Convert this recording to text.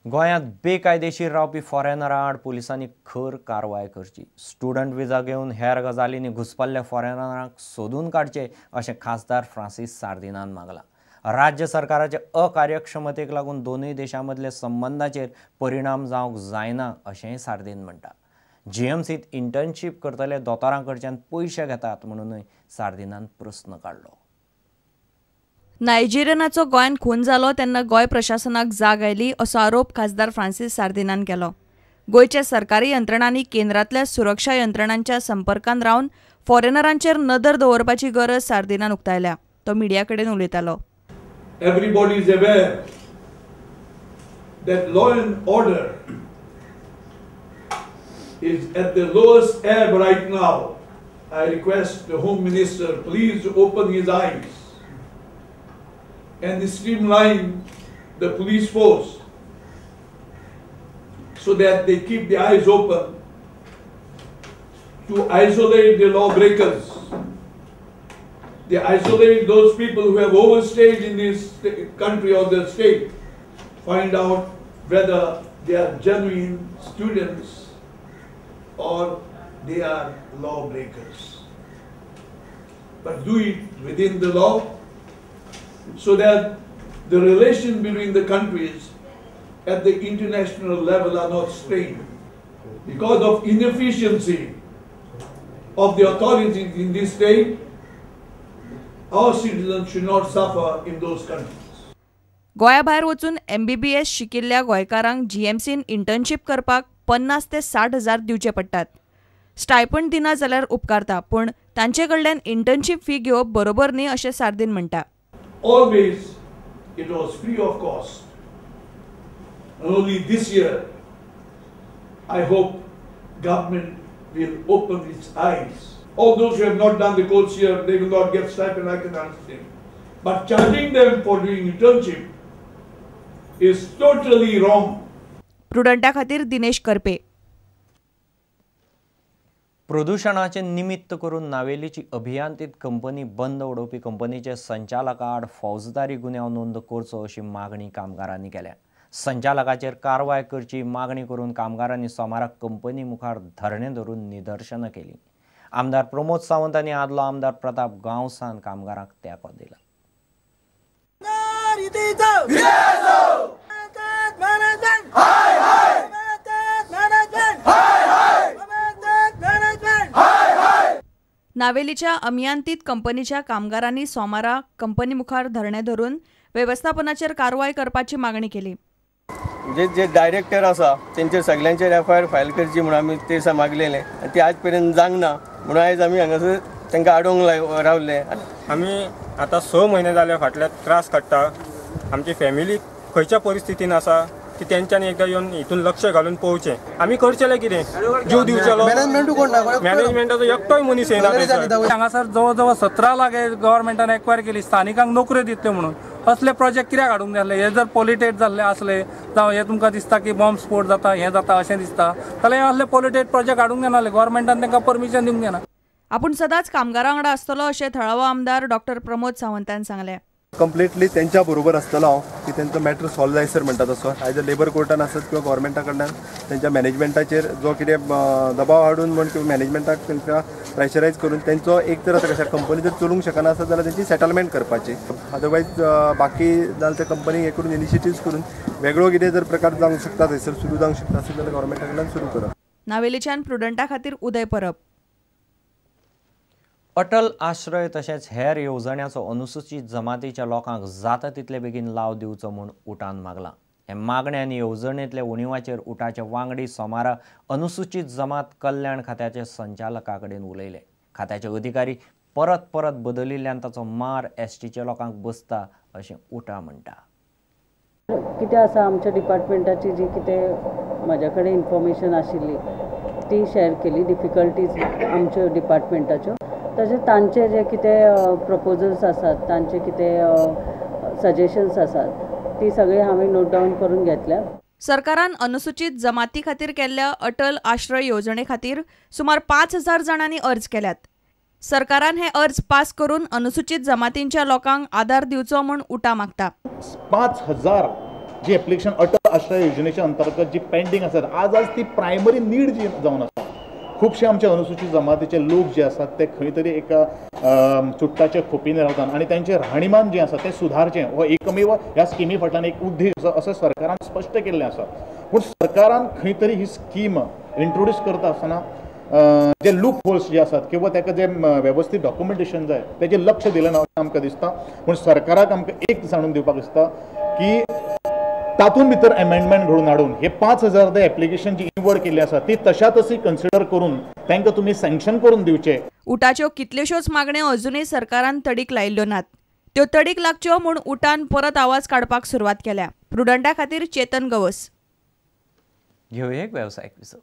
गोंयांत बेकायदेशीर रावपी फॉरेनरां आड पुलिसांनी खर कारवाय करची। स्टुडंट विजा घेवन हेर गजालींनी घुसपल्ल्या फॉरेनरांक सोदून काडचे अशें खासदार फ्रांसीस सार्दिनान मागलां। राज्य सरकाराचे अकार्यक्षमतेक लागून दोनूय देशां मदल्या संबंदांचेर परिणाम जावंक जायना अशेंय सार्दिन म्हणटा। जीएमसीत इंटर्नशीप करतले दोतोरां कडच्यान पयशे घेतात म्हणूनय सार्दिनान प्रस्न काडलो। नायजेरियनाचो गोंयांत खून जालो तेन्ना गोंय प्रशासनाक जाग आयली असो आरोप खासदार फ्रांसीस सार्दिनान केलो। गोंयच्या सरकारी यंत्रणांनी केंद्रांतल्या सुरक्षा यंत्रणांच्या संपर्कांत रावन फॉरेनरांचेर नदर दवरपाची गरज सार्दिनान उक्तायल्या। तो मिडिया कडेन उलयतालो। Everybody is aware that law and order is at the lowest ebb right now. I request the Home Minister please open his eyes and streamline the police force so that they keep the eyes open to isolate the lawbreakers. They isolate those people who have overstayed in this country or the state, find out whether they are genuine students or they are lawbreakers. But do it within the law so that the relation between the countries at the international level are not strained. Because of inefficiency of the authorities in this state, our citizens should not suffer in those countries. गोंया भायर वचून MBBS शिकिल्ल्या गोंयकारांक जीएमसीन internship करपाक 50 ते 60 हजार दिवचे पडटात। स्टायपंड दिना जाल्यार उपकारता, पूण तांचे कडल्यान इंटर्नशीप फी घेवप बरोबर न्ही अशें सार्दिन म्हणटा। Always it was free of cost. And only this year, I hope government will open its eyes. All those who have not done the course here, they will not get stipend, I can understand. But charging them for doing internship is totally wrong. प्रुडंटा खातीर दिनेश करपे। प्रदूषणाचे निमित्त करून नावेलीची अभियांत्रित company बंद उडोवपी कंपनीचे संचालका आड फौजदारी गुन्यांव नोंद करचो अशी मागणी कामगारांनी केल्या। संचालकाचेर कारवाय करची मागणी करून कामगारांनी सोमाराक कंपनी मुखार धरणे धरून निदर्शनां केली। आमदार प्रमोद सावंत आनी आदलो आमदार प्रताप गांवसान कामगारांक तेंको दिला। नावेलीच्या अभियांत्रित कंपनीच्या कामगारांनी सोमारा कंपनी मुखार धरणे धरून व्यवस्थापनाचेर कारवाय करपाची मागणी केली। जे डायरेक्टर आसा तेंचेर सगळ्यांचेर एफआयआर फायल करची म्हणून आमी ते मागलेले आनी ते आज पर्यंत जावंक ना म्हणून आयज आमी हांगासर तांकां आडोवंक रावले। आमी आतां 6 म्हयने जाले फाटल्या त्रास काडटा। आमची फॅमिली खंयच्या परिस्थितीन आसा ती तेंच्यांनी एकदां येवन हितून लक्ष घालून पळोवचें। आमी करचेले कितें जीव दिवचेलो, मॅनेजमेंटाचो एकटोय मनीस येना। हांगासर जवळ जवळ 17 लाख गव्हर्मेंटान एक्वायर केली स्थानिकांक नोकऱ्यो दितल्यो म्हणून। असले प्रोजेक्ट कित्याक हाडूंक जाले? हे जर पोल्युटेड जाल्ले असले जावं हे तुमकां दिसता की बॉम्ब स्फोट जाता हें जाता अशें दिसता जाल्यार असले पोल्युटेड प्रोजेक्ट हाडूंक जानासले, गव्हर्मेंटान तांकां परमिशन दिवंक जायना। आपूण सदांच कामगारां वांगडा आसतलो अशें थळावो आमदार डॉक्टर प्रमोद सावंतान सांगलें। कंप्लिटली त्यांच्या बरोबर आसतलो हांव की तेंचो मॅटर सॉल्व जायसर म्हणटा तसो। आयज लेबर कोर्टान आसत किंवा गव्हर्मेंटा कडल्यान तेंच्या मॅनेजमेंटाचेर जो कितें दबाव हाडून म्हण किंवा मॅनेजमेंटाक तेंकां प्रेशरायज करून तेंचो एक तर आतां कशें कंपनी जर चलूंक शकना आसत जाल्यार तेंची सेटलमेंट करपाची। अदरवायज बाकी जाल्यार ते कंपनीक हे करून इनिशिएटिव्स करून वेगळो कितें जर प्रकार जावंक शकता थंयसर सुरू जावंक शकता आसत जाल्यार गव्हर्मेंटा कडल्यान सुरू करप। नावेलीच्यान प्रुडंटा खातीर उदय परब। अटल आश्रय तशेंच हेर येवजण्यांचो अनुसूचित जमातीच्या लोकांक जाता तितले बेगीन लाव दिवचो म्हूण उटान मागलां। हे मागणे आनी येवजणेंतल्या उणिवाचेर उटाचे वांगडी सोमारा अनुसूचित जमात कल्याण खात्याचे संचालका कडेन उलयले। खात्याचे अधिकारी परत परत बदलिल्ल्यान ताचो मार एसटीच्या लोकांक बसता अशें उटा म्हणटा। कितें आसा आमच्या डिपार्टमेंटाची जी कितें म्हाज्या कडेन इन्फॉर्मेशन आशिल्ली ती शेअर केली। डिफिकल्टीज आमच्या डिपार्टमेंटाच्यो तशेंच तांचे जे कितें प्रपोजल्स आसात तांचे कितें सजेशन्स आसात ती सगळी हांवें नोट डावन करून घेतल्या। सरकारान अनुसूचित जमाती खातीर केल्ल्या अटल आश्रय येवजणे खातीर सुमार 5000 जाणांनी अर्ज केल्यात। सरकारान हे अर्ज पास करून अनुसूचित जमातींच्या लोकांक आदार दिवचो म्हूण उटा मागता। 5000 जी एप्लिकेशन अटल आश्रय योजनेच्या अंतर्गत जी पेंडिंग आसात आज ती प्रायमरी नीड जी जावन आसा खूबशे आमचे अनुसूचित जमातीचे लोक जे आसात ते खंय तरी एका चुट्टाचे खोपीन रावतात आणि त्यांचे राहणीमान जे आसा ते सुधारचें हो एकमेव ह्या स्किमी फाटल्यान एक उद्देश असं सरकारान स्पश्ट केल्लें आसा पूण सरकारान खंय तरी ही स्कीम इंट्रोड्यूस करता आसतना जे लूप होल्स जे आसात किंवा ताका जे व्यवस्थित डॉक्युमेंटेशन जाय तेजेर लक्ष दिलें ना अशें आमकां दिसता पूण सरकाराक आमकां एक जाणून दिवपाक दिसता की तातूंत भितर अमेंडमेंट घडून हाडून हे 5,000 ते एप्लिकेशन जी निवड केल्ली आसा ती तशा तशी कन्सिडर करून तांकां तुमी सँक्शन करून दिवचे. उटाच्यो कितल्योश्योच मागण्यो अजूनय सरकारान तडीक लायिल्ल्यो नात. त्यो तडीक लागच्यो म्हूण उटान परत आवाज काडपाक सुरवात केल्या. प्रुडंटा खातीर चेतन गवस. घेवया एक वेवसायीक विसप.